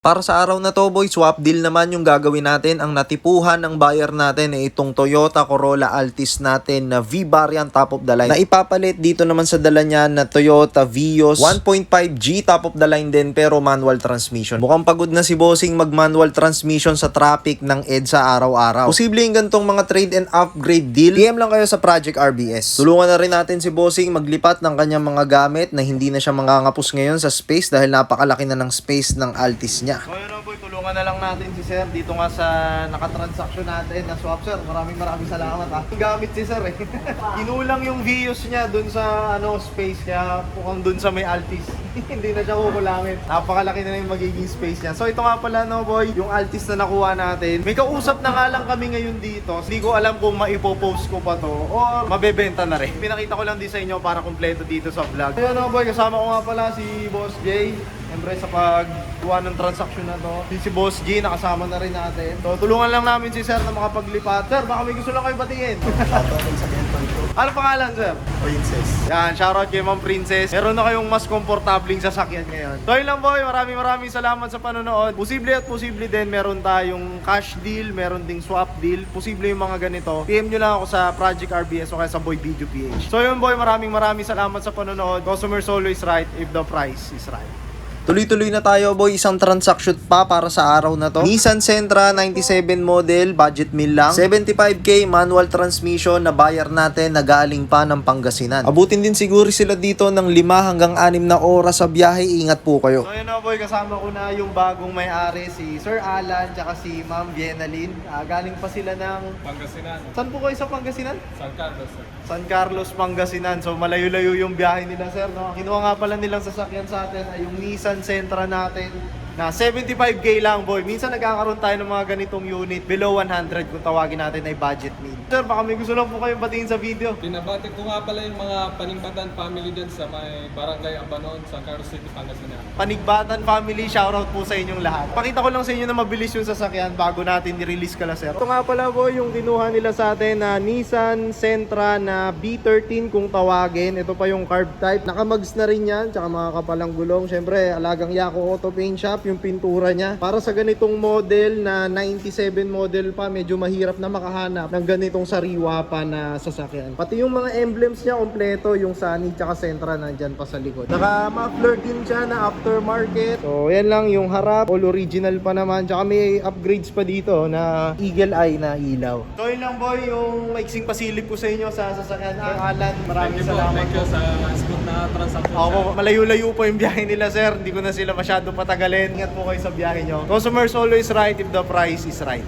Para sa araw na to boy, swap deal naman yung gagawin natin. Ang natipuhan ng buyer natin ay itong Toyota Corolla Altis natin na V-Variant top of the line. Na ipapalit dito naman sa dala niya na Toyota Vios 1.5G top of the line din pero manual transmission. Mukhang pagod na si Bossing mag-manual transmission sa traffic ng EDSA araw-araw. Posible yung gantong mga trade and upgrade deal. PM lang kayo sa Project RBS. Tulungan na rin natin si Bossing maglipat ng kanyang mga gamit na hindi na siya mangangapos ngayon sa space dahil napakalaki na ng space ng Altis niya. So yun boy, tulungan na lang natin si sir dito nga sa nakatransaction natin na swap sir. Maraming salamat ha. Gamit si sir eh. Kinulang yung Vios niya dun sa space niya, mukhang dun sa may Altis. Hindi na siya kukulangin. Napakalaki na yung magiging space niya. So ito nga pala boy, yung Altis na nakuha natin. May kausap na nga lang kami ngayon dito. Hindi ko alam kung maipopost ko pa to or mabebenta na rin. Pinakita ko lang din sa inyo para kumpleto dito sa vlog. So yun boy, kasama ko nga pala si Boss Jay. Siyempre sa paggawa ng transaction na to, si Boss G nakasama na rin natin. So tulungan lang namin si Sir na makapaglipat. Sir, baka may gusto lang kayo batiin. Ano pangalan Sir? Princess. Yan, shoutout kay Ma'am Princess. Meron na kayong mas komportabling sasakyan ngayon. So yun lang boy, maraming salamat sa panonood. Posible din meron tayong cash deal, meron ding swap deal. Posible yung mga ganito. PM nyo lang ako sa Project RBS o kaya sa Boy Video PH. So yun boy, maraming salamat sa panonood. Customers always right if the price is right. Tuloy-tuloy na tayo boy, isang transaction pa para sa araw na to. Nissan Sentra 97 model, budget meal lang. 75k manual transmission na buyer natin na galing pa ng Pangasinan. Abutin din siguro sila dito ng 5 hanggang 6 na oras sa biyahe. Ingat po kayo. So yun boy, kasama ko na yung bagong may-ari, si Sir Alan tsaka si Ma'am Vienalyn. Galing pa sila ng Pangasinan. Saan po kayo sa Pangasinan? San Carlos, sir. San Carlos, Pangasinan. So malayo-layo yung biyahe nila sir, no? Kinuha nga pala nilang sasakyan sa atin ay yung Nissan Sentra natin na 75k lang boy. Minsan nagkakaroon tayo ng mga ganitong unit below 100 kung tawagin natin ay budget meal. Sir, baka may gusto lang po kayong batiin sa video. Binabati ko nga pala yung mga Panigbatan family dyan sa may Barangay Abanon, San Carlos City, Pangasinan. Panigbatan family, shoutout po sa inyong lahat. Pakita ko lang sa inyo na mabilis yung sasakyan bago natin i-release kala sir. Ito nga pala boy, yung kinuha nila sa atin na Nissan Sentra na B13 kung tawagin. Ito pa yung carb type. Nakamags na rin yan, tsaka mga kapalang gulong. Siyempre, alagang Yako Auto Paint Shop, yung pintura niya. Para sa ganitong model na 97 model pa, medyo mahirap na makahanap ng ganitong sariwa pa na sasakyan. Pati yung mga emblems niya kompleto, yung Sunny tsaka Sentra nandyan pa sa likod. Naka-muffler din siya na aftermarket. So yan lang yung harap, all original pa naman. Tsaka may upgrades pa dito na Eagle Eye na ilaw. So yun lang boy, yung maiksing pasilip ko sa inyo sa sasakyan. Alan, maraming salamat. Thank you sa smooth na transaction. Ako, malayo-layo pa yung biyahe nila sir. Hindi ko na sila masyado patagalin. Ingat po kayo sa biyahe nyo. Customers always right if the price is right.